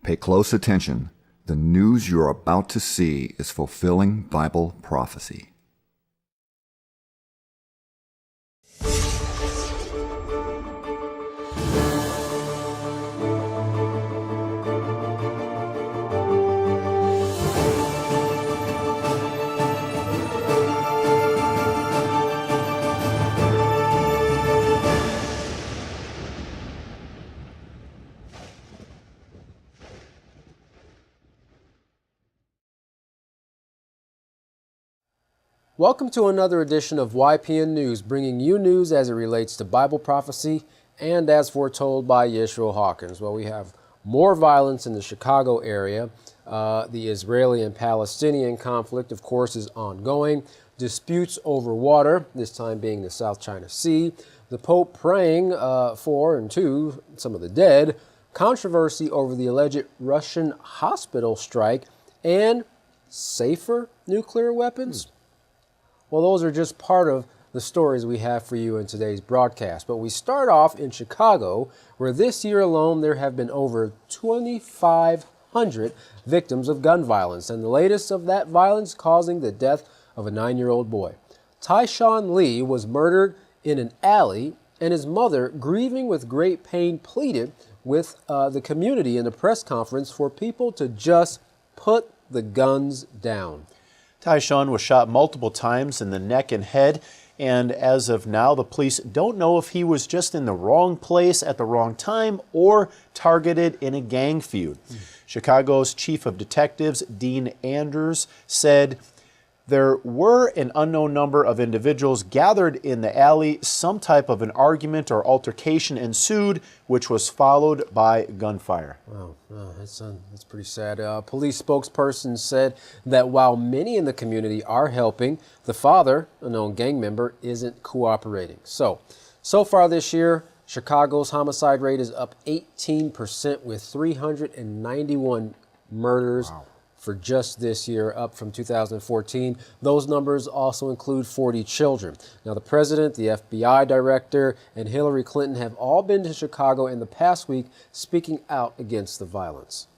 Pay close attention. The news you're about to see is fulfilling Bible prophecy. Welcome to another edition of YPN News, bringing you news as it relates to Bible prophecy and as foretold by Yeshua Hawkins. Well, we have more violence in the Chicago area. The Israeli and Palestinian conflict, of course, is ongoing. Disputes over water, this time being the South China Sea. The Pope praying for and to some of the dead. Controversy over the alleged Russian hospital strike and safer nuclear weapons. Well, those are just part of the stories we have for you in today's broadcast. But we start off in Chicago, where this year alone there have been over 2,500 victims of gun violence, and the latest of that violence causing the death of a 9-year-old boy. Tyshawn Lee was murdered in an alley, and his mother, grieving with great pain, pleaded with the community in a press conference for people to just put the guns down. Tyshawn was shot multiple times in the neck and head, and as of now, the police don't know if he was just in the wrong place at the wrong time or targeted in a gang feud. Chicago's chief of detectives, Dean Anders, said there were an unknown number of individuals gathered in the alley. Some type of an argument or altercation ensued, which was followed by gunfire. Wow, that's pretty sad. Police spokesperson said that while many in the community are helping, the father, a known gang member, isn't cooperating. So far this year, Chicago's homicide rate is up 18% with 391 murders. Wow. For just this year, up from 2014. Those numbers also include 40 children. Now, the president, the FBI director, and Hillary Clinton have all been to Chicago in the past week speaking out against the violence.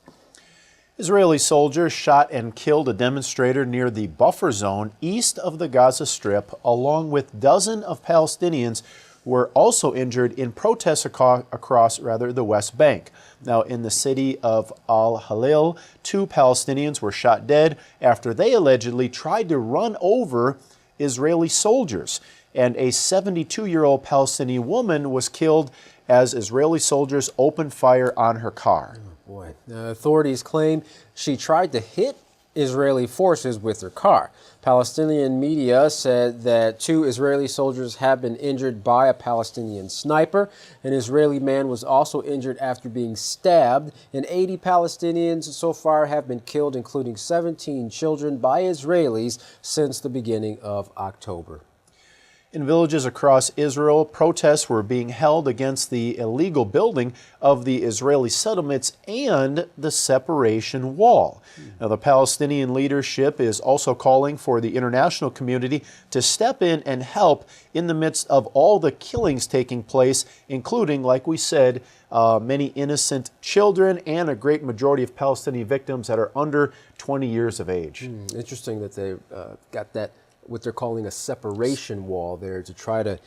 Israeli soldiers shot and killed a demonstrator near the buffer zone east of the Gaza Strip, along with dozens of Palestinians were also injured in protests across the West Bank. Now, in the city of Al-Halil, 2 Palestinians were shot dead after they allegedly tried to run over Israeli soldiers. And a 72-year-old Palestinian woman was killed as Israeli soldiers opened fire on her car. Oh, boy. Authorities claim she tried to hit Israeli forces with her car. Palestinian media said that 2 Israeli soldiers have been injured by a Palestinian sniper. An Israeli man was also injured after being stabbed, and 80 Palestinians so far have been killed, including 17 children, by Israelis since the beginning of October. In villages across Israel, protests were being held against the illegal building of the Israeli settlements and the separation wall. Now, the Palestinian leadership is also calling for the international community to step in and help in the midst of all the killings taking place, including, like we said, many innocent children and a great majority of Palestinian victims that are under 20 years of age. Interesting that they got that, what they're calling a separation wall there, to try to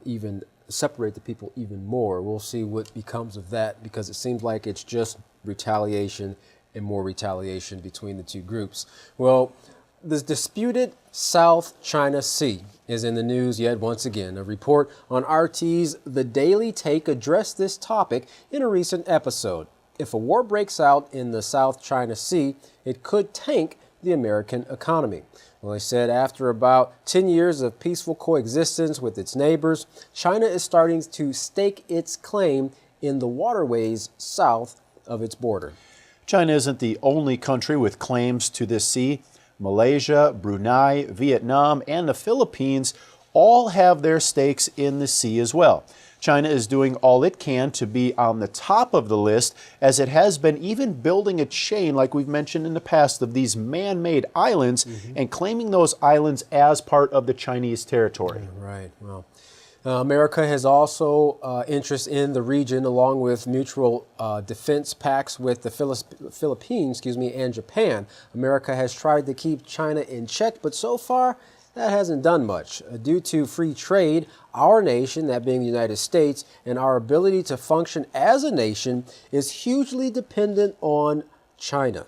even separate the people even more. We'll see what becomes of that, because it seems like it's just retaliation and more retaliation between the two groups. Well, the disputed South China Sea is in the news yet once again. A report on RT's The Daily Take addressed this topic in a recent episode. If a war breaks out in the South China Sea, it could tank the American economy. Well, they said after about 10 years of peaceful coexistence with its neighbors, China is starting to stake its claim in the waterways south of its border. China isn't the only country with claims to this sea. Malaysia, Brunei, Vietnam, and the Philippines all have their stakes in the sea as well. China is doing all it can to be on the top of the list, as it has been even building a chain, like we've mentioned in the past, of these man-made islands and claiming those islands as part of the Chinese territory. Right. Well, America has also interest in the region, along with mutual defense pacts with the Philippines, and Japan. America has tried to keep China in check, but so far that hasn't done much. Due to free trade, our nation, that being the United States, and our ability to function as a nation is hugely dependent on China.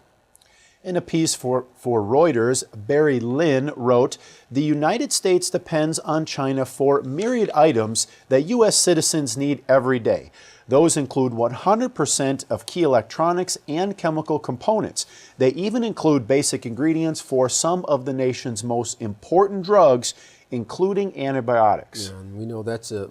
In a piece for Reuters, Barry Lynn wrote, "The United States depends on China for myriad items that U.S. citizens need every day. Those include 100% of key electronics and chemical components. They even include basic ingredients for some of the nation's most important drugs, including antibiotics." Yeah, and we know that's a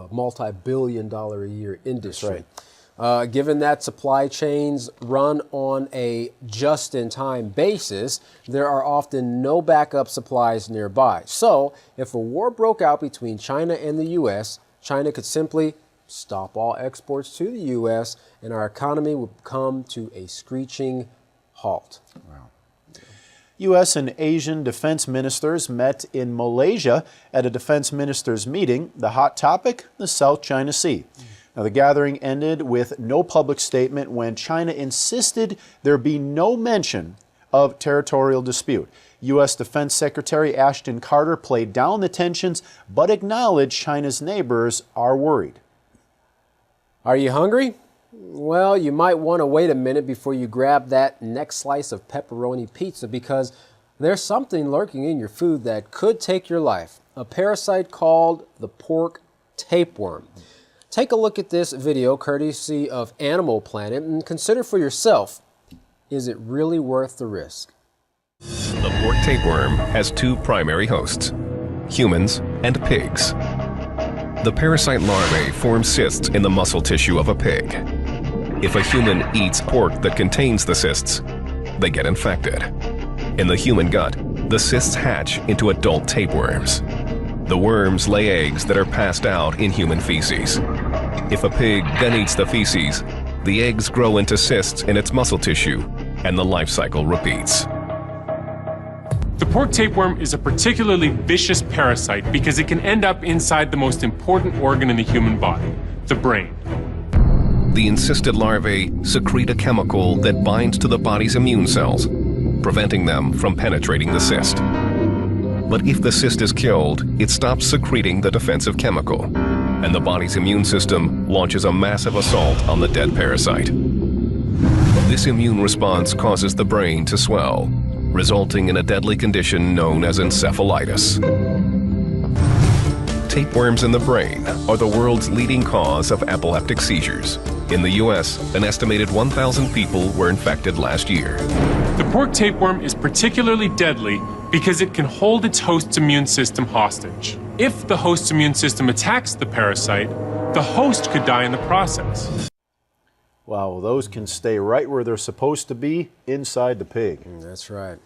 multi-billion-dollar-a-year industry. That's right. Given that supply chains run on a just-in-time basis, there are often no backup supplies nearby. So, if a war broke out between China and the U.S., China could simply stop all exports to the U.S., and our economy would come to a screeching halt. Wow. U.S. and Asian defense ministers met in Malaysia at a defense ministers meeting. The hot topic, the South China Sea. Now, the gathering ended with no public statement when China insisted there be no mention of territorial dispute. U.S. Defense Secretary Ashton Carter played down the tensions, but acknowledged China's neighbors are worried. Are you hungry? Well, you might want to wait a minute before you grab that next slice of pepperoni pizza, because there's something lurking in your food that could take your life. A parasite called the pork tapeworm. Take a look at this video courtesy of Animal Planet and consider for yourself, is it really worth the risk? The pork tapeworm has two primary hosts, humans and pigs. The parasite larvae form cysts in the muscle tissue of a pig. If a human eats pork that contains the cysts, they get infected. In the human gut, the cysts hatch into adult tapeworms. The worms lay eggs that are passed out in human feces. If a pig then eats the feces, the eggs grow into cysts in its muscle tissue, and the life cycle repeats. The pork tapeworm is a particularly vicious parasite because it can end up inside the most important organ in the human body, the brain. The encysted larvae secrete a chemical that binds to the body's immune cells, preventing them from penetrating the cyst. But if the cyst is killed, it stops secreting the defensive chemical, and the body's immune system launches a massive assault on the dead parasite. This immune response causes the brain to swell, resulting in a deadly condition known as encephalitis. Tapeworms in the brain are the world's leading cause of epileptic seizures. In the U.S., an estimated 1,000 people were infected last year. The pork tapeworm is particularly deadly because it can hold its host's immune system hostage. If the host's immune system attacks the parasite, the host could die in the process. Wow, those can stay right where they're supposed to be, inside the pig. That's right.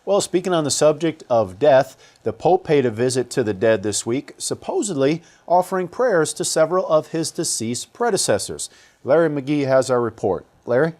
Well, speaking on the subject of death, the Pope paid a visit to the dead this week, supposedly offering prayers to several of his deceased predecessors. Larry McGee has our report. Larry?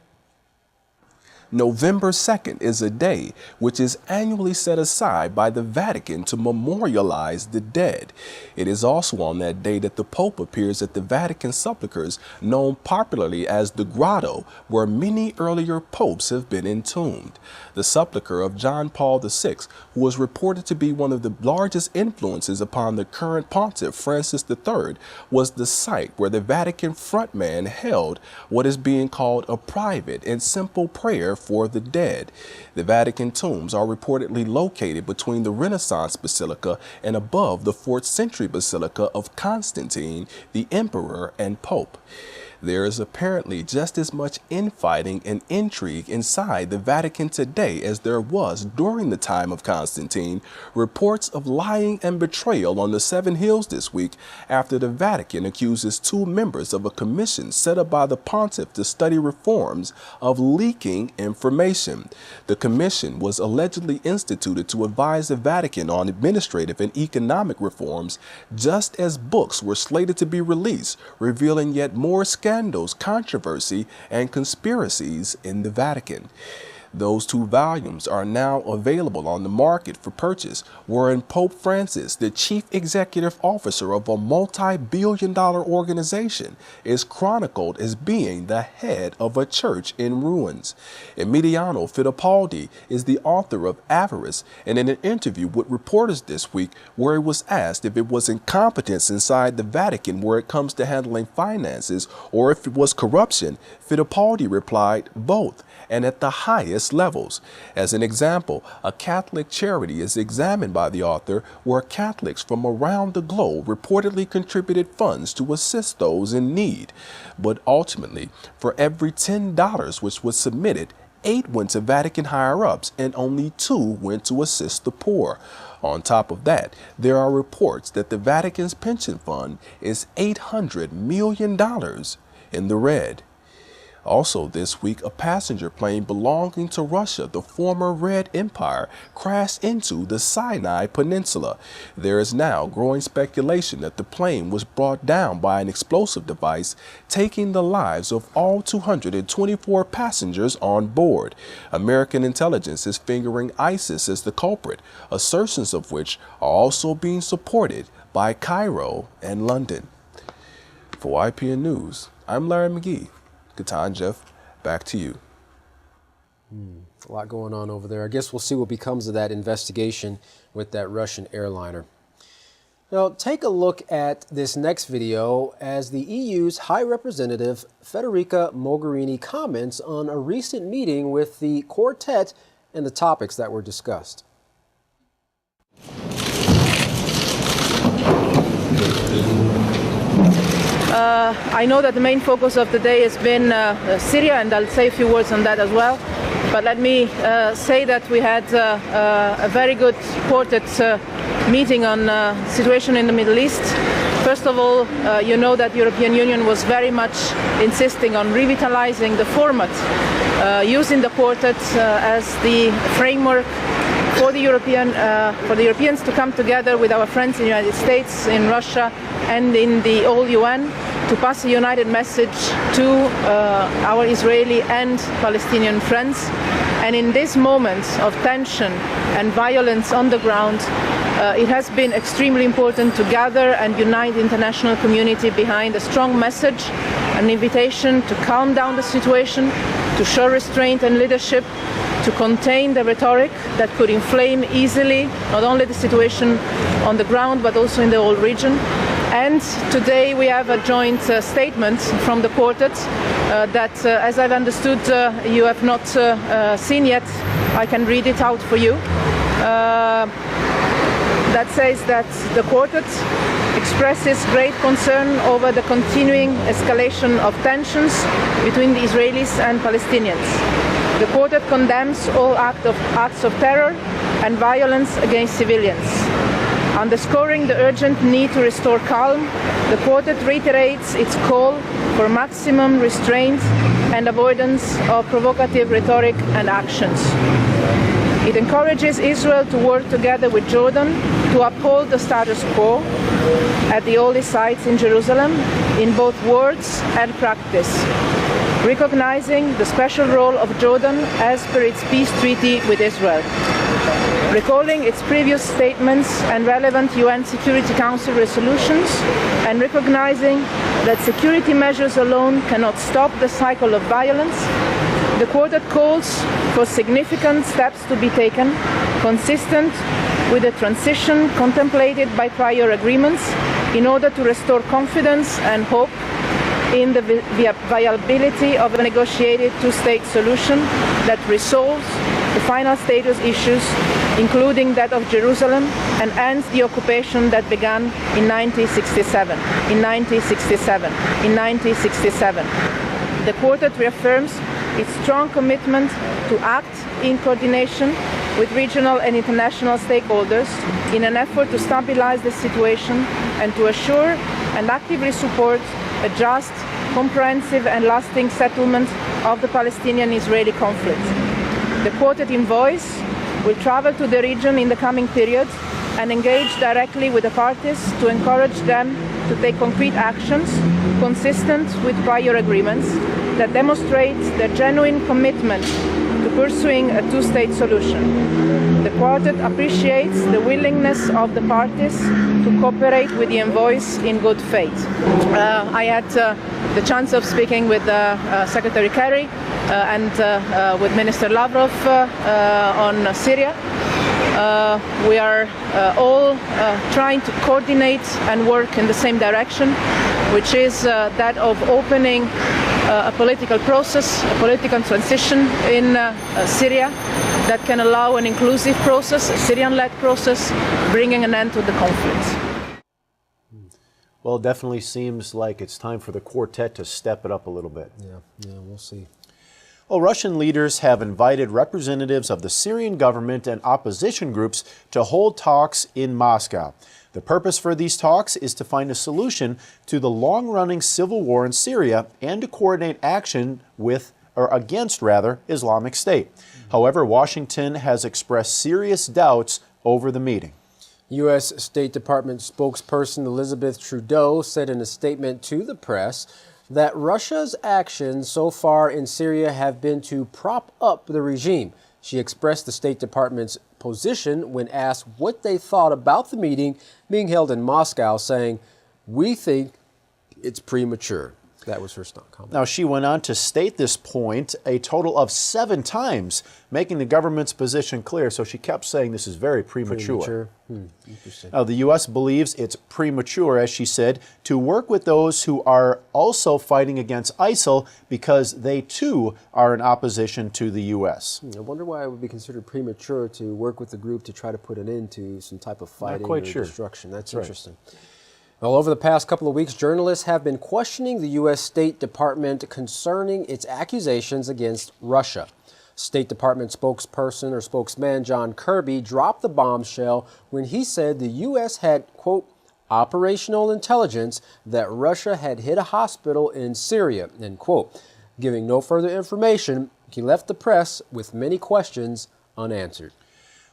November 2nd is a day which is annually set aside by the Vatican to memorialize the dead. It is also on that day that the Pope appears at the Vatican sepulchres, known popularly as the Grotto, where many earlier popes have been entombed. The sepulchre of John Paul VI, who was reported to be one of the largest influences upon the current pontiff Francis III, was the site where the Vatican frontman held what is being called a private and simple prayer for the dead. The Vatican tombs are reportedly located between the Renaissance Basilica and above the 4th century Basilica of Constantine, the Emperor and Pope. There is apparently just as much infighting and intrigue inside the Vatican today as there was during the time of Constantine. Reports of lying and betrayal on the Seven Hills this week after the Vatican accuses 2 members of a commission set up by the pontiff to study reforms of leaking information. The commission was allegedly instituted to advise the Vatican on administrative and economic reforms, just as books were slated to be released, revealing yet more scandals, controversy, and conspiracies in the Vatican. Those 2 volumes are now available on the market for purchase, wherein Pope Francis, the chief executive officer of a multi-billion-dollar organization, is chronicled as being the head of a church in ruins. Emiliano Fittipaldi is the author of Avarice, and in an interview with reporters this week, where he was asked if it was incompetence inside the Vatican where it comes to handling finances or if it was corruption, Fittipaldi replied, both, and at the highest levels. As an example, a Catholic charity is examined by the author where Catholics from around the globe reportedly contributed funds to assist those in need. But ultimately, for every $10 which was submitted, 8 went to Vatican higher-ups and only 2 went to assist the poor. On top of that, there are reports that the Vatican's pension fund is $800 million in the red. Also this week, a passenger plane belonging to Russia, the former Red Empire, crashed into the Sinai Peninsula. There is now growing speculation that the plane was brought down by an explosive device, taking the lives of all 224 passengers on board. American intelligence is fingering ISIS as the culprit, assertions of which are also being supported by Cairo and London. For YPN News, I'm Larry McGee. Katan, Jeff, back to you. A lot going on over there. I guess we'll see what becomes of that investigation with that Russian airliner. Now, take a look at this next video as the EU's High Representative Federica Moragherini comments on a recent meeting with the Quartet and the topics that were discussed. I know that the main focus of the day has been Syria, and I'll say a few words on that as well. But let me say that we had a very good Quartet meeting on situation in the Middle East. First of all, you know that the European Union was very much insisting on revitalizing the format, using the Quartet as the framework for the Europeans to come together with our friends in the United States, in Russia, and in the whole UN to pass a united message to our Israeli and Palestinian friends. And in this moment of tension and violence on the ground, it has been extremely important to gather and unite the international community behind a strong message, an invitation to calm down the situation, to show restraint and leadership, to contain the rhetoric that could inflame easily not only the situation on the ground but also in the whole region. And today we have a joint statement from the Quartet that, as I've understood, you have not seen yet. I can read it out for you. That says that the Quartet expresses great concern over the continuing escalation of tensions between the Israelis and Palestinians. The Quartet condemns all acts of terror and violence against civilians. Underscoring the urgent need to restore calm, the Quartet reiterates its call for maximum restraint and avoidance of provocative rhetoric and actions. It encourages Israel to work together with Jordan to uphold the status quo at the holy sites in Jerusalem in both words and practice, recognizing the special role of Jordan as per its peace treaty with Israel, recalling its previous statements and relevant UN Security Council resolutions, and recognizing that security measures alone cannot stop the cycle of violence. The Quartet calls for significant steps to be taken, consistent with the transition contemplated by prior agreements, in order to restore confidence and hope in the viability of a negotiated two-state solution that resolves the final status issues, including that of Jerusalem, and ends the occupation that began in 1967. The Quartet reaffirms its strong commitment to act in coordination with regional and international stakeholders in an effort to stabilize the situation and to assure and actively support a just, comprehensive and lasting settlement of the Palestinian-Israeli conflict. The Quartet envoys will travel to the region in the coming period and engage directly with the parties to encourage them to take concrete actions consistent with prior agreements that demonstrate their genuine commitment to pursuing a two-state solution. The Quartet appreciates the willingness of the parties to cooperate with the envoys in good faith. I had the chance of speaking with Secretary Kerry and with Minister Lavrov on Syria. We are all trying to coordinate and work in the same direction, which is that of opening a political process, a political transition in Syria that can allow an inclusive process, a Syrian-led process, bringing an end to the conflict. Well, it definitely seems like it's time for the Quartet to step it up a little bit. Yeah, we'll see. Well, Russian leaders have invited representatives of the Syrian government and opposition groups to hold talks in Moscow. The purpose for these talks is to find a solution to the long-running civil war in Syria and to coordinate action with, or against rather, Islamic State. However, Washington has expressed serious doubts over the meeting. U.S. State Department spokesperson Elizabeth Trudeau said in a statement to the press that Russia's actions so far in Syria have been to prop up the regime. She expressed the State Department's position when asked what they thought about the meeting being held in Moscow, saying, "We think it's premature." That was her comment. Now, she went on to state this point a total of 7 times, making the government's position clear. So she kept saying this is very premature. Interesting. Now, the U.S. believes it's premature, as she said, to work with those who are also fighting against ISIL because they, too, are in opposition to the U.S. I wonder why it would be considered premature to work with the group to try to put an end to some type of fighting or destruction. That's interesting. Well, over the past couple of weeks, journalists have been questioning the U.S. State Department concerning its accusations against Russia. State Department spokesperson or spokesman John Kirby dropped the bombshell when he said the U.S. had, quote, operational intelligence that Russia had hit a hospital in Syria, end quote. Giving no further information, he left the press with many questions unanswered.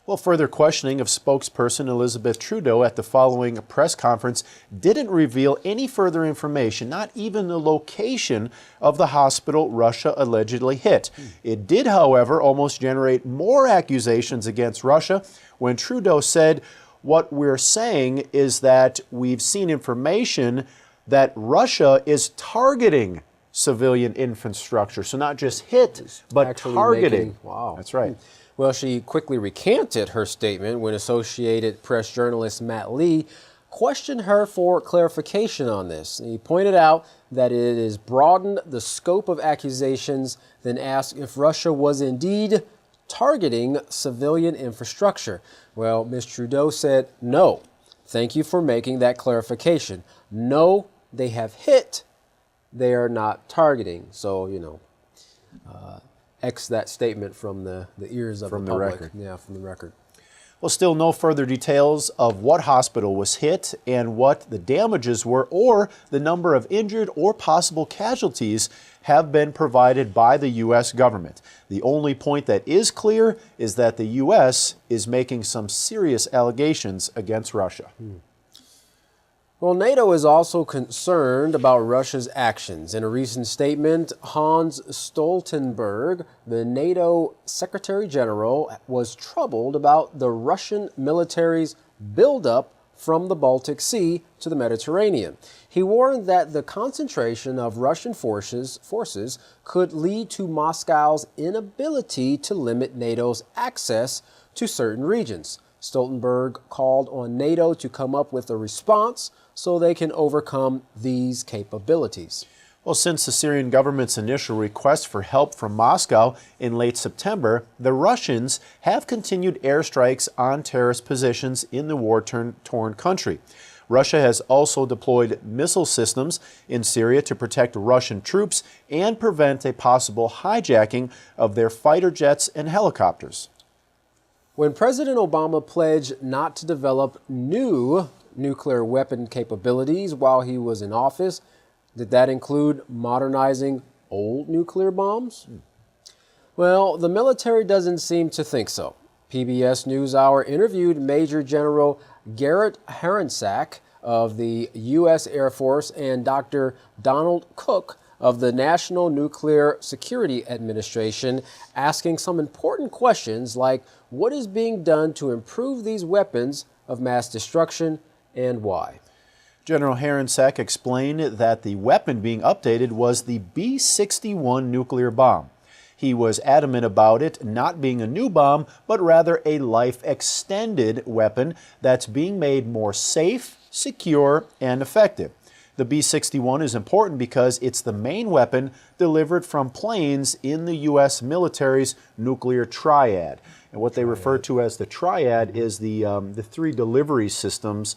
Well, further questioning of spokesperson Elizabeth Trudeau at the following press conference didn't reveal any further information, not even the location of the hospital Russia allegedly hit. It did, however, almost generate more accusations against Russia when Trudeau said, "What we're saying is that we've seen information that Russia is targeting civilian infrastructure." So not just hit, but targeting. Wow. That's right. Well, she quickly recanted her statement when Associated Press journalist Matt Lee questioned her for clarification on this. He pointed out that it has broadened the scope of accusations, then asked if Russia was indeed targeting civilian infrastructure. Well, Ms. Trudeau said, "No, thank you for making that clarification. No, they have hit. They are not targeting." So, X that statement from the ears of the public. Record. Yeah, from the record. Well, still no further details of what hospital was hit and what the damages were or the number of injured or possible casualties have been provided by the U.S. government. The only point that is clear is that the U.S. is making some serious allegations against Russia. Well, NATO is also concerned about Russia's actions. In a recent statement, Hans Stoltenberg, the NATO Secretary General, was troubled about the Russian military's buildup from the Baltic Sea to the Mediterranean. He warned that the concentration of Russian forces could lead to Moscow's inability to limit NATO's access to certain regions. Stoltenberg called on NATO to come up with a response so they can overcome these capabilities. Well, since the Syrian government's initial request for help from Moscow in late September, the Russians have continued airstrikes on terrorist positions in the war-torn country. Russia has also deployed missile systems in Syria to protect Russian troops and prevent a possible hijacking of their fighter jets and helicopters. When President Obama pledged not to develop new nuclear weapon capabilities while he was in office, did that include modernizing old nuclear bombs? Well, the military doesn't seem to think so. PBS NewsHour interviewed Major General Garrett Harensack of the U.S. Air Force and Dr. Donald Cook of the National Nuclear Security Administration, asking some important questions like what is being done to improve these weapons of mass destruction and why. General Harensack explained that the weapon being updated was the B-61 nuclear bomb. He was adamant about it not being a new bomb, but rather a life-extended weapon that's being made more safe, secure, and effective. The B-61 is important because it's the main weapon delivered from planes in the U.S. military's nuclear triad. And what they refer to as the triad is the three delivery systems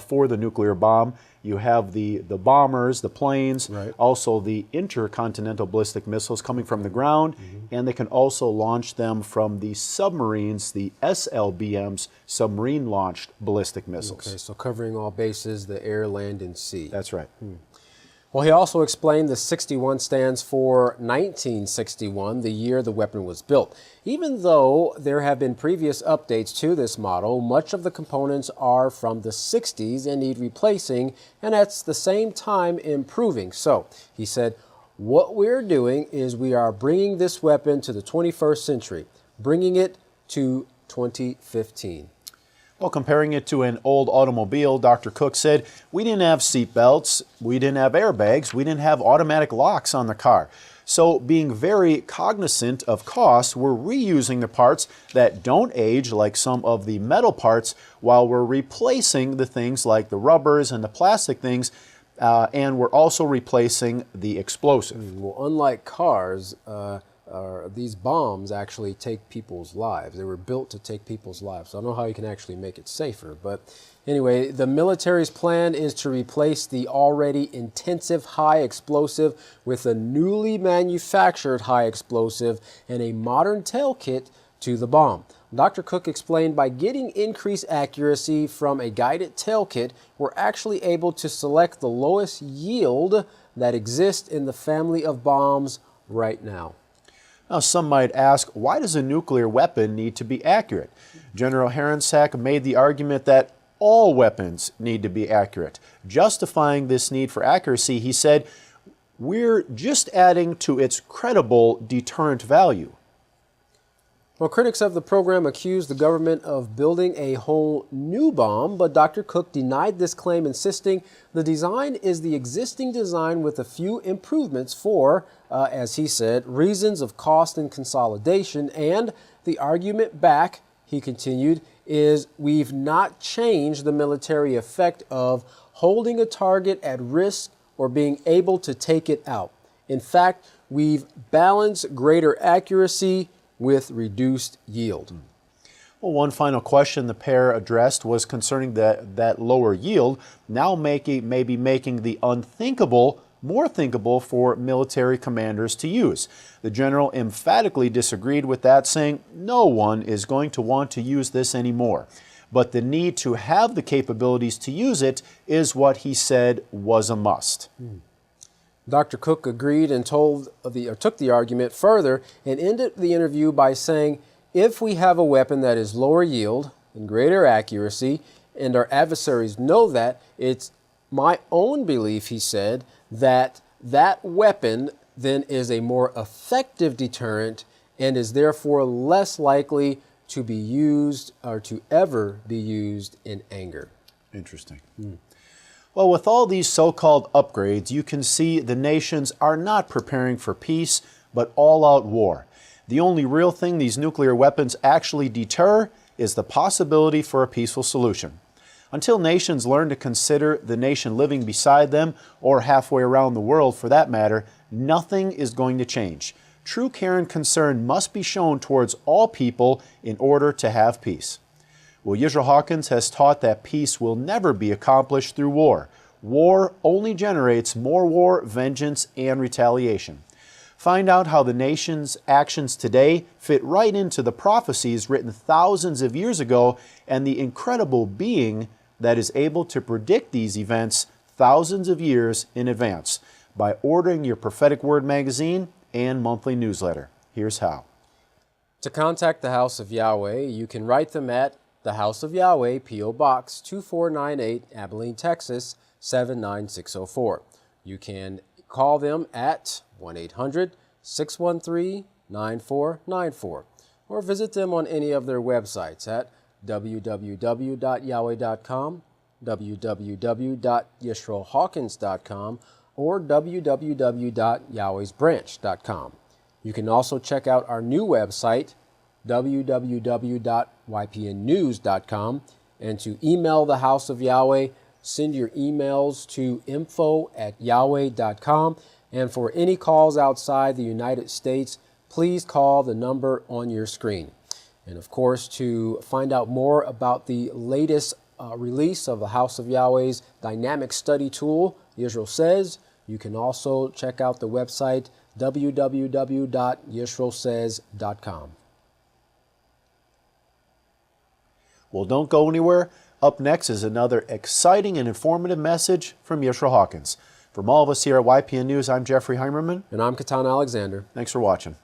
for the nuclear bomb. You have the bombers, the planes, also the intercontinental ballistic missiles coming from the ground, and they can also launch them from the submarines, the SLBMs, submarine-launched ballistic missiles. Okay, so covering all bases, the air, land, and sea. That's right. Well, he also explained the 61 stands for 1961, the year the weapon was built. Even though there have been previous updates to this model, much of the components are from the 60s and need replacing, and at the same time improving. So, he said, what we're doing is we are bringing this weapon to the 21st century, bringing it to 2015. Well, comparing it to an old automobile, Dr. Cook said, we didn't have seat belts, we didn't have airbags, we didn't have automatic locks on the car. So being very cognizant of cost, we're reusing the parts that don't age like some of the metal parts while we're replacing the things like the rubbers and the plastic things, and we're also replacing the explosive. Well, unlike cars, these bombs actually take people's lives. They were built to take people's lives. So I don't know how you can actually make it safer. But anyway, the military's plan is to replace the already intensive high explosive with a newly manufactured high explosive and a modern tail kit to the bomb. Dr. Cook explained by getting increased accuracy from a guided tail kit, we're actually able to select the lowest yield that exists in the family of bombs right now. Now, some might ask, why does a nuclear weapon need to be accurate? General Harensack made the argument that all weapons need to be accurate. Justifying this need for accuracy, he said, we're just adding to its credible deterrent value. Well, critics of the program accused the government of building a whole new bomb, but Dr. Cook denied this claim, insisting the design is the existing design with a few improvements for, as he said, reasons of cost and consolidation. And the argument back, he continued, is we've not changed the military effect of holding a target at risk or being able to take it out. In fact, we've balanced greater accuracy with reduced yield. Well, one final question the pair addressed was concerning that lower yield, now maybe making the unthinkable more thinkable for military commanders to use. The general emphatically disagreed with that, saying no one is going to want to use this anymore. But the need to have the capabilities to use it is what he said was a must. Dr. Cook agreed and took the argument further and ended the interview by saying, if we have a weapon that is lower yield and greater accuracy, and our adversaries know that, it's my own belief, he said, that that weapon then is a more effective deterrent and is therefore less likely to be used or to ever be used in anger. Interesting. Well, with all these so-called upgrades, you can see the nations are not preparing for peace, but all-out war. The only real thing these nuclear weapons actually deter is the possibility for a peaceful solution. Until nations learn to consider the nation living beside them, or halfway around the world for that matter, nothing is going to change. True care and concern must be shown towards all people in order to have peace. Well, Yisrael Hawkins has taught that peace will never be accomplished through war. War only generates more war, vengeance, and retaliation. Find out how the nation's actions today fit right into the prophecies written thousands of years ago and the incredible being that is able to predict these events thousands of years in advance by ordering your Prophetic Word magazine and monthly newsletter. Here's how. To contact the House of Yahweh, you can write them at the House of Yahweh, P.O. Box 2498, Abilene, Texas 79604. You can call them at 1-800-613-9494 or visit them on any of their websites at www.yahweh.com, www.yisraelhawkins.com, or www.yahwehsbranch.com. You can also check out our new website, www.ypnnews.com, and to email the House of Yahweh, send your emails to info@yahweh.com. And for any calls outside the United States, please call the number on your screen. And of course, to find out more about the latest release of the House of Yahweh's dynamic study tool, Yisrael Says, you can also check out the website www.yisraelsays.com. Well, don't go anywhere. Up next is another exciting and informative message from Yisrael Hawkins. From all of us here at YPN News, I'm Jeffrey Heimerman. And I'm Katan Alexander. Thanks for watching.